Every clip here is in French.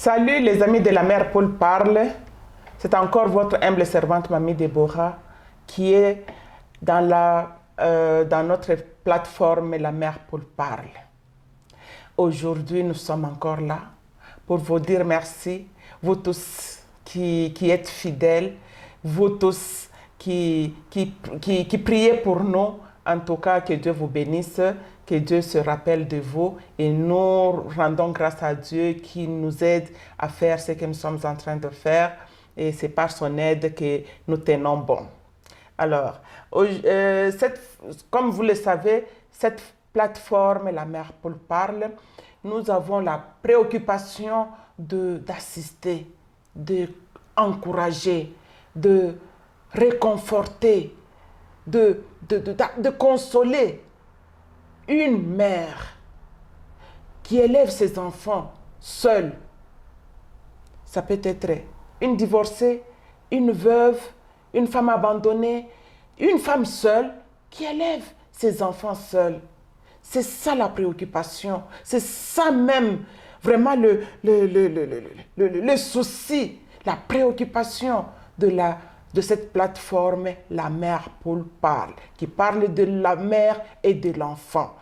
Salut les amis de la mère Paul parle. C'est encore votre humble servante Mamie Déborah qui est dans notre plateforme La mère Paul parle. Aujourd'hui, nous sommes encore là pour vous dire merci, vous tous qui êtes fidèles, vous tous qui priez pour nous. En tout cas, que Dieu vous bénisse, que Dieu se rappelle de vous et nous rendons grâce à Dieu qui nous aide à faire ce que nous sommes en train de faire et c'est par son aide que nous tenons bon. Alors, comme vous le savez, cette plateforme, La mère Paul parle, nous avons la préoccupation d'assister, d'encourager, de réconforter, de consoler une mère qui élève ses enfants seule. Ça peut être une divorcée, une veuve, une femme abandonnée, une femme seule qui élève ses enfants seule. C'est ça la préoccupation, c'est ça même vraiment le souci, la préoccupation de cette plateforme, La mère Paul parle, qui parle de la mère et de l'enfant.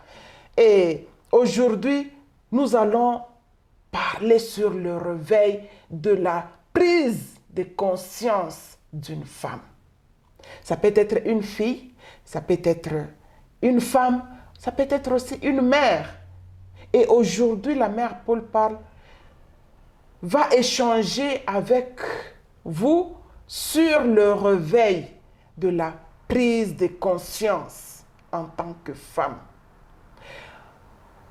Et aujourd'hui, nous allons parler sur le réveil de la prise de conscience d'une femme. Ça peut être une fille, ça peut être une femme, ça peut être aussi une mère. Et aujourd'hui, La mère Paul parle va échanger avec vous sur le réveil de la prise de conscience en tant que femme.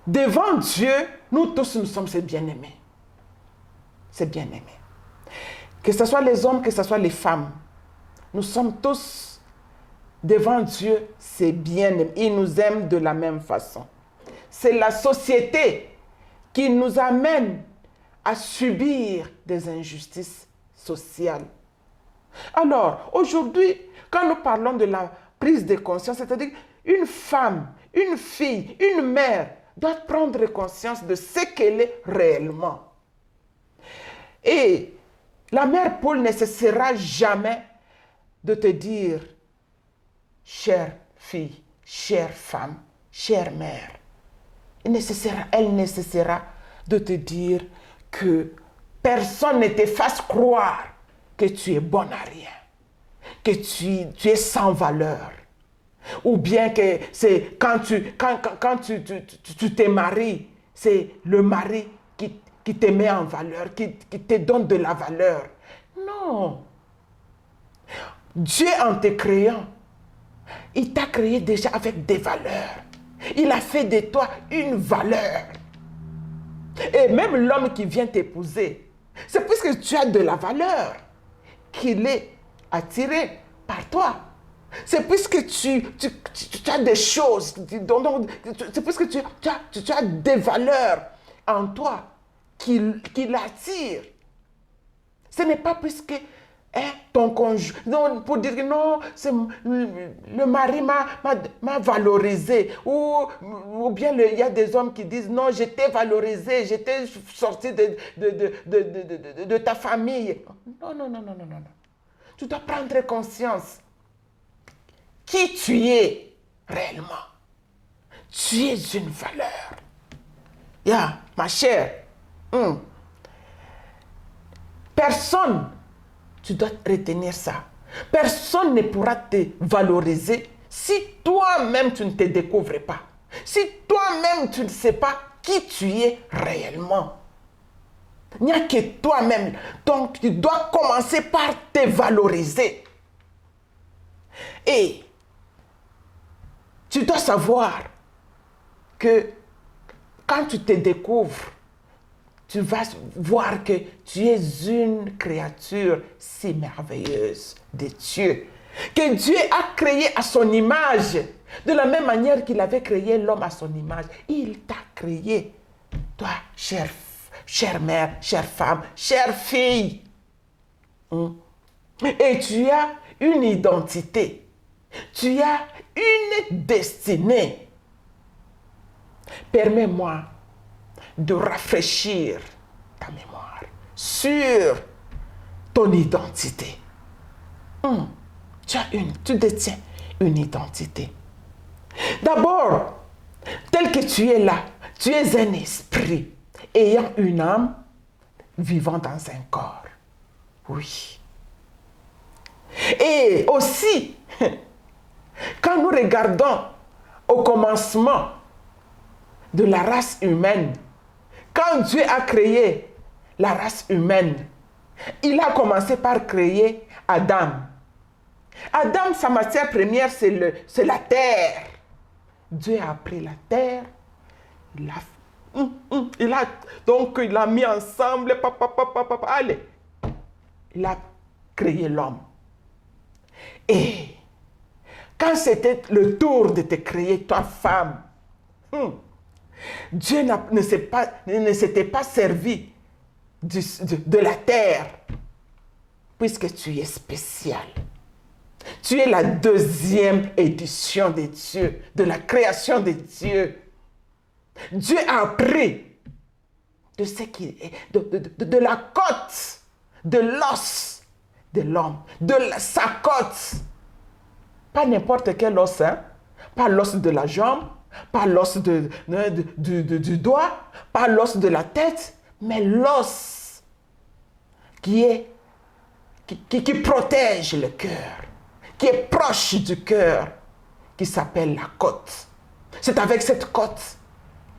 Devant Dieu, nous tous, nous sommes ses bien-aimés. Ses bien-aimés. Que ce soit les hommes, que ce soit les femmes. Nous sommes tous devant Dieu, ses bien-aimés. Il nous aime de la même façon. C'est la société qui nous amène à subir des injustices sociales. Alors, aujourd'hui, quand nous parlons de la prise de conscience, c'est-à-dire une femme, une fille, une mère doit prendre conscience de ce qu'elle est réellement. Et la mère Paul ne cessera jamais de te dire, chère fille, chère femme, chère mère. Elle ne cessera de te dire que personne ne te fasse croire que tu es bonne à rien, que tu es sans valeur. Ou bien que c'est quand tu te maries, c'est le mari qui te met en valeur, qui te donne de la valeur. Non. Dieu, en te créant, il t'a créé déjà avec des valeurs. Il a fait de toi une valeur. Et même l'homme qui vient t'épouser, c'est puisque tu as de la valeur qu'il est attiré par toi. C'est puisque tu as des choses, c'est puisque tu as des valeurs en toi qui l'attire. Ce n'est pas puisque ton conjoint, non, pour dire que non, le mari m'a valorisé. Ou bien il y a des hommes qui disent non, je t'ai valorisé, je t'ai sorti de ta famille. Non. Tu dois prendre conscience qui tu es réellement. Tu es une valeur. Ma chère, personne, tu dois retenir ça. Personne ne pourra te valoriser si toi-même tu ne te découvres pas. Si toi-même tu ne sais pas qui tu es réellement. Il n'y a que toi-même. Donc tu dois commencer par te valoriser. Et tu dois savoir que quand tu te découvres, tu vas voir que tu es une créature si merveilleuse de Dieu. Que Dieu a créé à son image. De la même manière qu'il avait créé l'homme à son image. Il t'a créé. Toi, chère mère, chère femme, chère fille. Et tu as une identité. Tu as une destinée. Permets-moi de rafraîchir ta mémoire. sur ton identité. Tu détiens une identité. D'abord, tel que tu es là, tu es un esprit ayant une âme vivant dans un corps. Oui. Et aussi, quand nous regardons au commencement de la race humaine, quand Dieu a créé la race humaine, il a commencé par créer Adam. Adam, sa matière première, c'est la terre. Dieu a pris la terre, donc il a mis ensemble, allez, il a créé l'homme. Et quand c'était le tour de te créer, toi femme, Dieu ne s'était pas servi de la terre, puisque tu es spécial. Tu es la deuxième édition de Dieu, de la création de Dieu. Dieu a pris de ce qui est, de la côte, de l'os de l'homme, sa côte. Pas n'importe quel os, hein? Pas l'os de la jambe, pas l'os du doigt, pas l'os de la tête, mais l'os qui protège le cœur, qui est proche du cœur, qui s'appelle la côte. C'est avec cette côte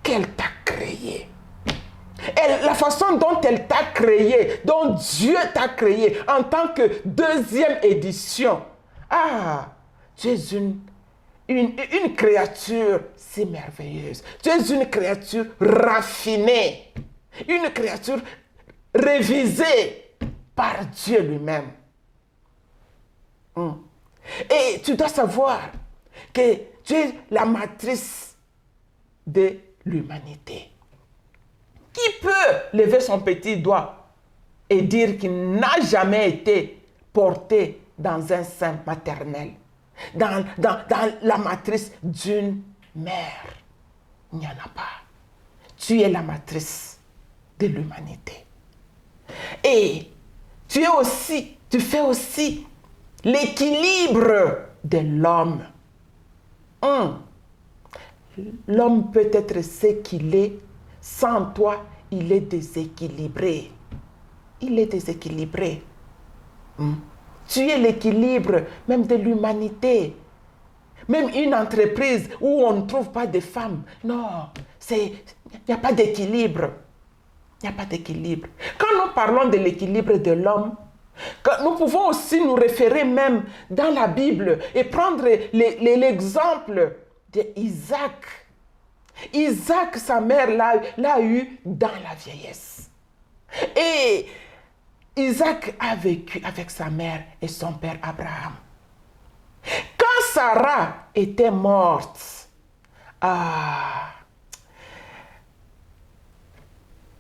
qu'elle t'a créé. Et la façon dont elle t'a créé, dont Dieu t'a créé en tant que deuxième édition. Tu es une créature si merveilleuse. Tu es une créature raffinée. Une créature révisée par Dieu lui-même. Et tu dois savoir que tu es la matrice de l'humanité. Qui peut lever son petit doigt et dire qu'il n'a jamais été porté dans un sein maternel, dans la matrice d'une mère? Il n'y en a pas. Tu es la matrice de l'humanité. Et tu fais aussi l'équilibre de l'homme. L'homme peut être ce qu'il est. Sans toi, il est déséquilibré. Il est déséquilibré. Tu es l'équilibre même de l'humanité. Même une entreprise où on ne trouve pas de femmes. Non, il n'y a pas d'équilibre. Il n'y a pas d'équilibre. Quand nous parlons de l'équilibre de l'homme, nous pouvons aussi nous référer même dans la Bible et prendre l'exemple d'Isaac. Isaac, sa mère, l'a eu dans la vieillesse. Et Isaac a vécu avec sa mère et son père Abraham. Quand Sarah était morte,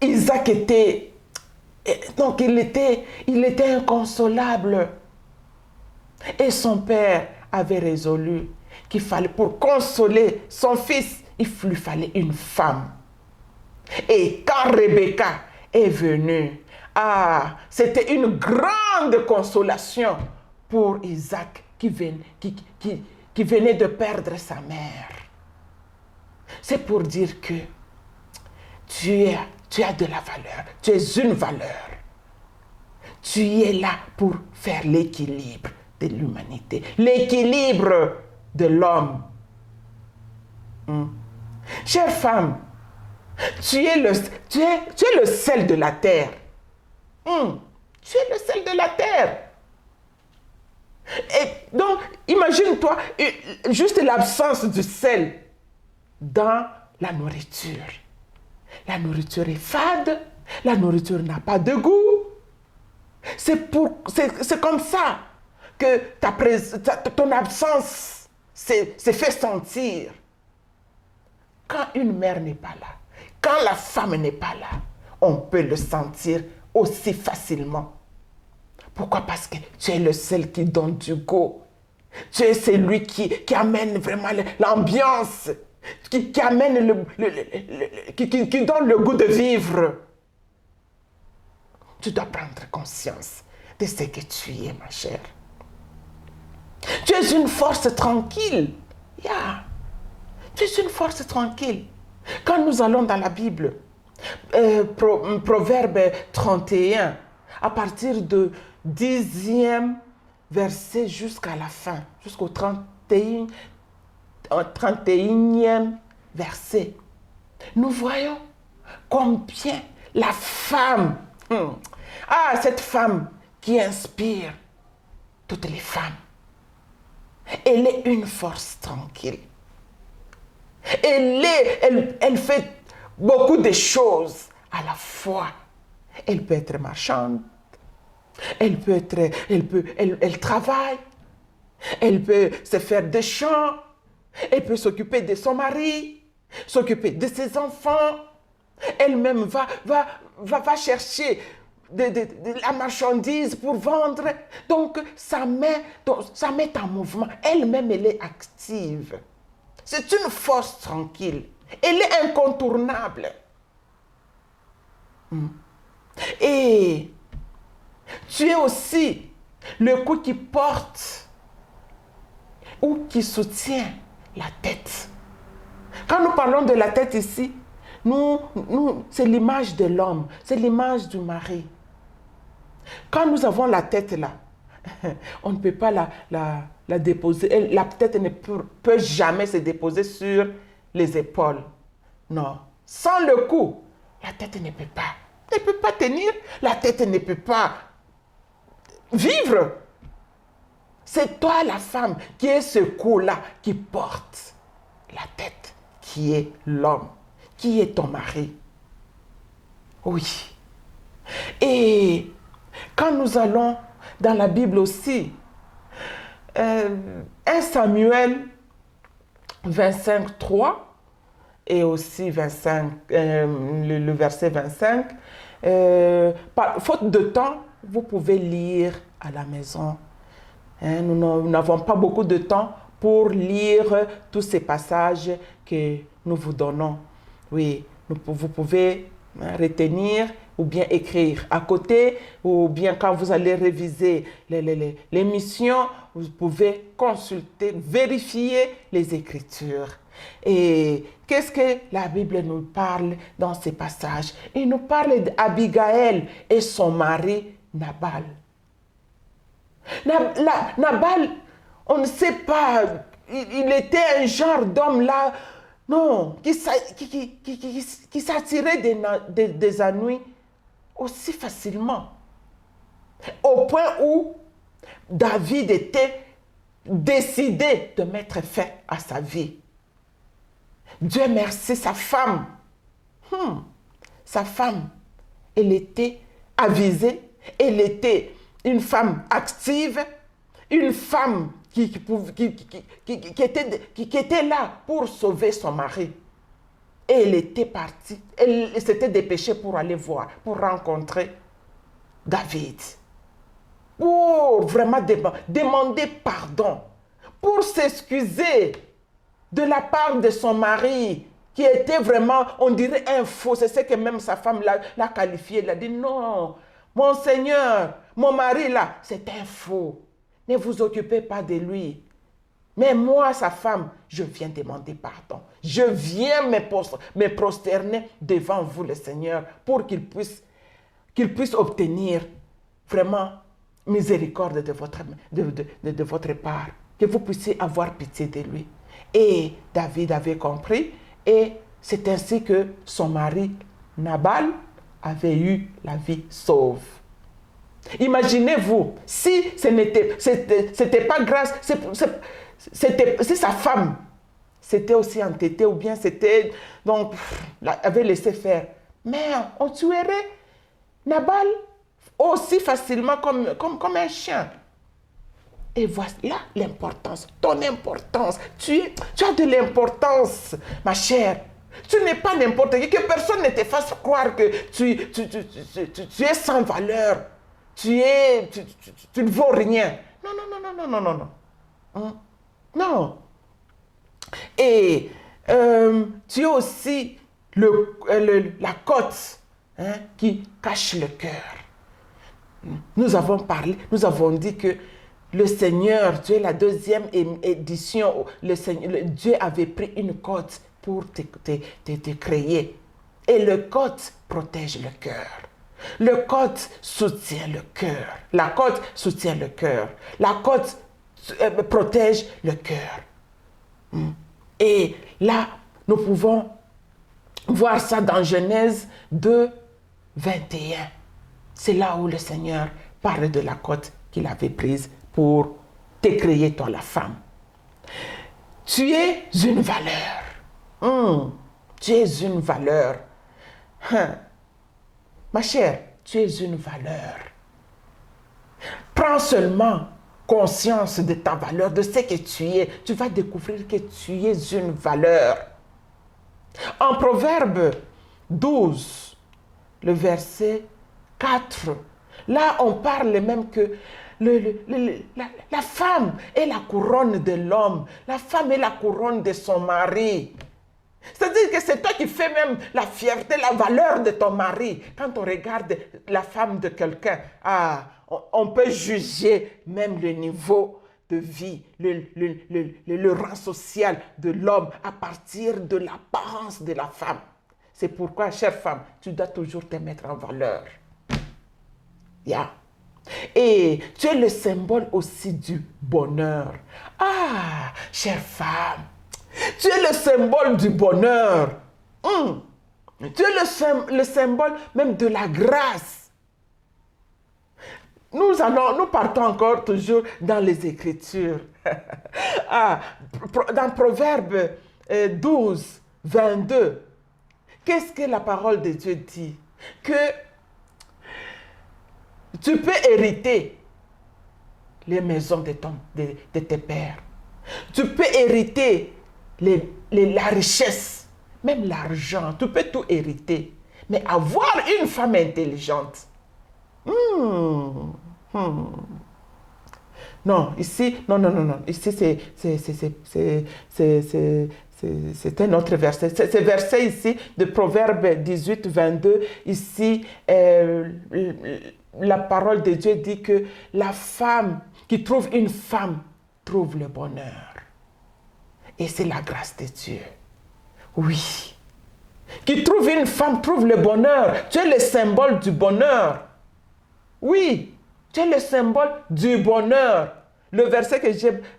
Isaac était... Donc il était inconsolable. Et son père avait résolu qu'il fallait, pour consoler son fils, il lui fallait une femme. Et quand Rebecca est venue, c'était une grande consolation pour Isaac qui venait de perdre sa mère. C'est pour dire que tu as de la valeur, tu es une valeur. Tu es là pour faire l'équilibre de l'humanité, l'équilibre de l'homme. Chère femme, tu es le sel de la terre. Tu es le sel de la terre. Et donc, imagine-toi juste l'absence du sel dans la nourriture. La nourriture est fade, la nourriture n'a pas de goût. C'est comme ça que ton absence s'est fait sentir. Quand une mère n'est pas là, quand la femme n'est pas là, on peut le sentir aussi facilement. Pourquoi? Parce que tu es le seul qui donne du goût. Tu es celui qui amène vraiment l'ambiance, qui amène qui donne le goût de vivre. Tu dois prendre conscience de ce que tu es, ma chère. Tu es une force tranquille. Yeah. Tu es une force tranquille. Quand nous allons dans la Bible, Proverbe 31, à partir du 10e verset jusqu'à la fin, jusqu'au 31e verset, nous voyons combien la femme, cette femme qui inspire toutes les femmes, elle est une force tranquille. Elle fait beaucoup de choses à la fois. Elle peut être marchande, elle travaille, elle peut se faire des champs, elle peut s'occuper de son mari, s'occuper de ses enfants. Elle-même va chercher de la marchandise pour vendre. Donc, ça met en mouvement. Elle-même, elle est active. C'est une force tranquille. Elle est incontournable. Et tu es aussi le cou qui porte ou qui soutient la tête. Quand nous parlons de la tête ici, c'est l'image de l'homme, c'est l'image du mari. Quand nous avons la tête là, on ne peut pas la déposer. La tête ne peut jamais se déposer sur les épaules. Non. Sans le cou, la tête ne peut pas tenir. La tête ne peut pas vivre. C'est toi, la femme, qui est ce cou-là, qui porte la tête, qui est l'homme, qui est ton mari. Oui. Et quand nous allons dans la Bible aussi, 1 Samuel 25, 3 et aussi 25, le verset 25, faute de temps, vous pouvez lire à la maison. Nous n'avons pas beaucoup de temps pour lire tous ces passages que nous vous donnons. Oui, vous pouvez retenir ou bien écrire à côté, ou bien quand vous allez réviser l'émission, vous pouvez consulter, vérifier les Écritures. Et qu'est-ce que la Bible nous parle dans ces passages? Il nous parle d'Abigaël et son mari Nabal. Nabal, on ne sait pas, il était un genre d'homme là, non, qui s'attirait des ennuis aussi facilement. Au point où David était décidé de mettre fin à sa vie. Dieu merci, sa femme, elle était avisée, elle était une femme active, une femme qui était là pour sauver son mari. Et elle était partie, elle s'était dépêchée pour aller voir, pour rencontrer David. Pour vraiment demander pardon, pour s'excuser de la part de son mari, qui était vraiment, on dirait, un faux. C'est ce que même sa femme l'a qualifié. Elle a dit, non, mon Seigneur, mon mari là, c'est un faux. Ne vous occupez pas de lui. Mais moi, sa femme, je viens demander pardon. Je viens me prosterner devant vous, le Seigneur, pour qu'il puisse obtenir vraiment miséricorde de votre part. Que vous puissiez avoir pitié de lui. Et David avait compris, et c'est ainsi que son mari Nabal avait eu la vie sauve. Imaginez-vous, si c'était pas grâce, si sa femme s'était aussi entêtée, ou bien avait laissé faire, mais on tuerait Nabal aussi facilement comme un chien. Et voilà l'importance, ton importance. Tu as de l'importance, ma chère. Tu n'es pas n'importe qui. Que personne ne te fasse croire que tu es sans valeur. Tu ne vaux rien. Non. Non. Et tu es aussi la côte qui cache le cœur. Nous avons parlé, nous avons dit que le Seigneur, Dieu, la deuxième édition, Dieu avait pris une côte pour te créer. Et le côte protège le cœur. Le côte soutient le cœur. La côte soutient le cœur. La côte protège le cœur. Et là, nous pouvons voir ça dans Genèse 2, 21. C'est là où le Seigneur parle de la côte qu'il avait prise pour te créer, toi, la femme. Tu es une valeur. Tu es une valeur. Ma chère, tu es une valeur. Prends seulement conscience de ta valeur, de ce que tu es. Tu vas découvrir que tu es une valeur. En Proverbe 12, le verset 4, là on parle même que la femme est la couronne de l'homme. La femme est la couronne de son mari. C'est-à-dire que c'est toi qui fais même la fierté, la valeur de ton mari. Quand on regarde la femme de quelqu'un, on peut juger même le niveau de vie, le rang social de l'homme à partir de l'apparence de la femme. C'est pourquoi, chère femme, tu dois toujours te mettre en valeur. Et tu es le symbole aussi du bonheur. Chère femme, tu es le symbole du bonheur. Tu es le symbole même de la grâce. Nous partons encore toujours dans les Écritures. Dans Proverbe 12, 22, qu'est-ce que la parole de Dieu dit? Que tu peux hériter les maisons de tes pères. Tu peux hériter la richesse, même l'argent. Tu peux tout hériter. Mais avoir une femme intelligente. Non, ici, non. Ici, c'est un autre verset. Ce verset ici, de Proverbe 18, 22, ici, la parole de Dieu dit que la femme qui trouve une femme trouve le bonheur. Et c'est la grâce de Dieu. Oui. Qui trouve une femme trouve le bonheur. Tu es le symbole du bonheur. Oui, tu es le symbole du bonheur. Le verset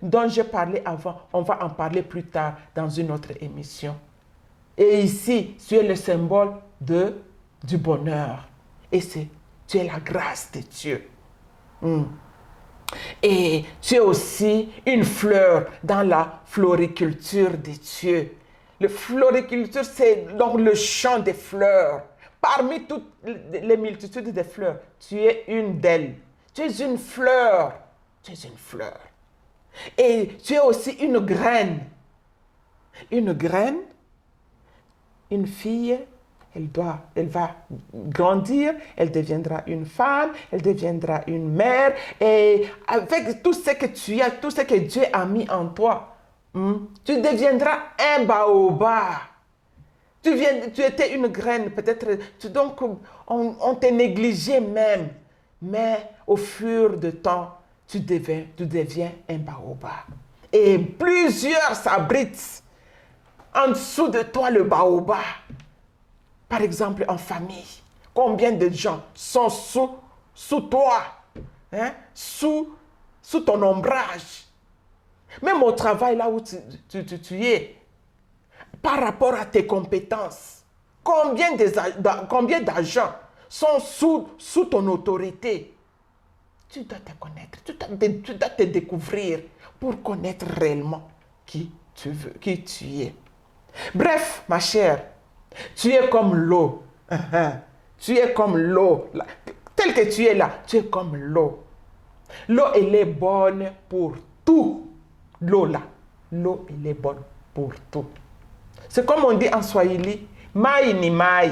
dont j'ai parlé avant, on va en parler plus tard dans une autre émission. Et ici, tu es le symbole du bonheur. Et tu es la grâce de Dieu. Et tu es aussi une fleur dans la floriculture de Dieu. La floriculture, c'est donc le champ des fleurs. Parmi toutes les multitudes de fleurs, tu es une d'elles. Tu es une fleur. Tu es une fleur. Et tu es aussi une graine. Une graine, une fille, elle va grandir, elle deviendra une femme, elle deviendra une mère. Et avec tout ce que tu as, tout ce que Dieu a mis en toi, tu deviendras un baobab. Tu étais une graine, peut-être, donc on te négligeait même. Mais au fur du temps, tu deviens un baobab. Et plusieurs s'abritent en dessous de toi, le baobab. Par exemple, en famille, combien de gens sont sous toi, sous ton ombrage. Même au travail, là où tu es, par rapport à tes compétences, combien d'agents sont sous ton autorité. Tu dois te connaître, tu dois te découvrir pour connaître réellement qui tu es. Bref, ma chère, tu es comme l'eau. Tu es comme l'eau. Tel que tu es là, tu es comme l'eau. L'eau, elle est bonne pour tout. L'eau là, l'eau, elle est bonne pour tout. C'est comme on dit en Swahili, mai ni mai.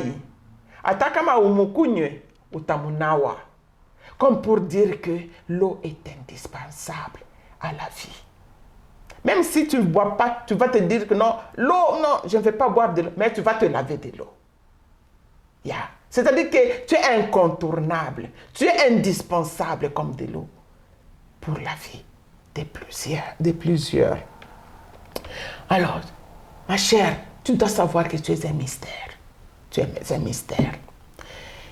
Atakama umukunywe utamunawa. Comme pour dire que l'eau est indispensable à la vie. Même si tu ne bois pas, tu vas te dire que non, l'eau, non, je ne vais pas boire de l'eau, mais tu vas te laver de l'eau. Yeah. C'est-à-dire que tu es incontournable, tu es indispensable comme de l'eau pour la vie de plusieurs. Alors, ma chère, tu dois savoir que tu es un mystère. Tu es un mystère.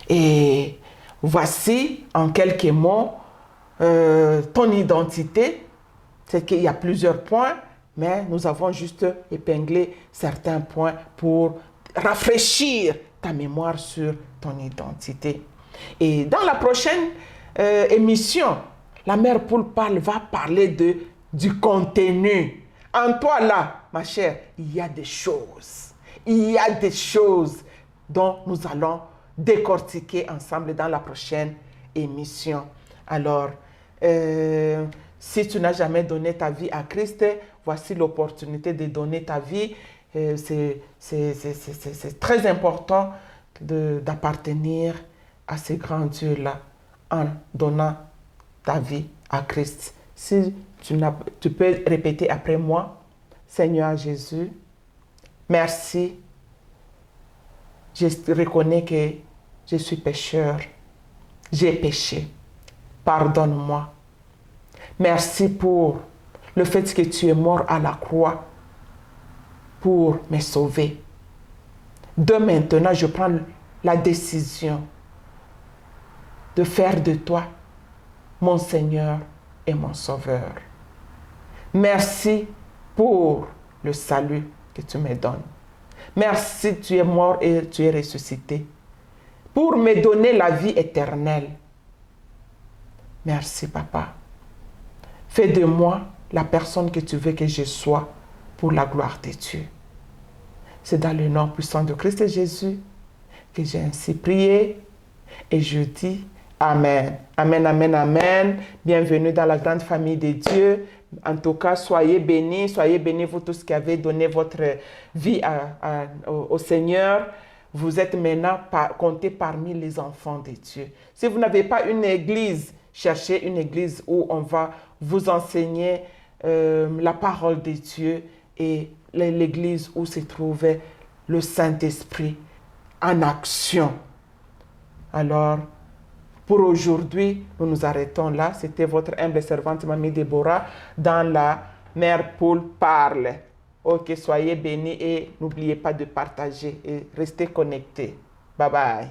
Et voici, en quelques mots, ton identité. C'est qu'il y a plusieurs points, mais nous avons juste épinglé certains points pour rafraîchir ta mémoire sur ton identité. Et dans la prochaine émission, la mère poule va parler du contenu. En toi là, ma chère, il y a des choses. Il y a des choses dont nous allons décortiquer ensemble dans la prochaine émission. Alors, si tu n'as jamais donné ta vie à Christ, voici l'opportunité de donner ta vie. C'est très important d'appartenir à ce grand Dieu-là en donnant ta vie à Christ. Si tu peux répéter après moi, Seigneur Jésus, merci. Je reconnais que je suis pécheur. J'ai péché. Pardonne-moi. Merci pour le fait que tu es mort à la croix pour me sauver. De maintenant, je prends la décision de faire de toi mon Seigneur et mon Sauveur. Merci pour le salut que tu me donnes. Merci, tu es mort et tu es ressuscité pour me donner la vie éternelle. Merci, Papa. Fais de moi la personne que tu veux que je sois pour la gloire de Dieu. C'est dans le nom puissant de Christ Jésus que j'ai ainsi prié et je dis Amen. Amen, amen, amen. Bienvenue dans la grande famille de Dieu. En tout cas, soyez bénis vous tous qui avez donné votre vie au Seigneur. Vous êtes maintenant comptés parmi les enfants de Dieu. Si vous n'avez pas une église, cherchez une église où on va vous enseigner la parole de Dieu et l'église où se trouvait le Saint-Esprit en action. Alors, pour aujourd'hui, nous nous arrêtons là. C'était votre humble servante, Mamie Déborah, dans la Mère Poule parle. Ok, soyez bénis et n'oubliez pas de partager et restez connectés. Bye bye.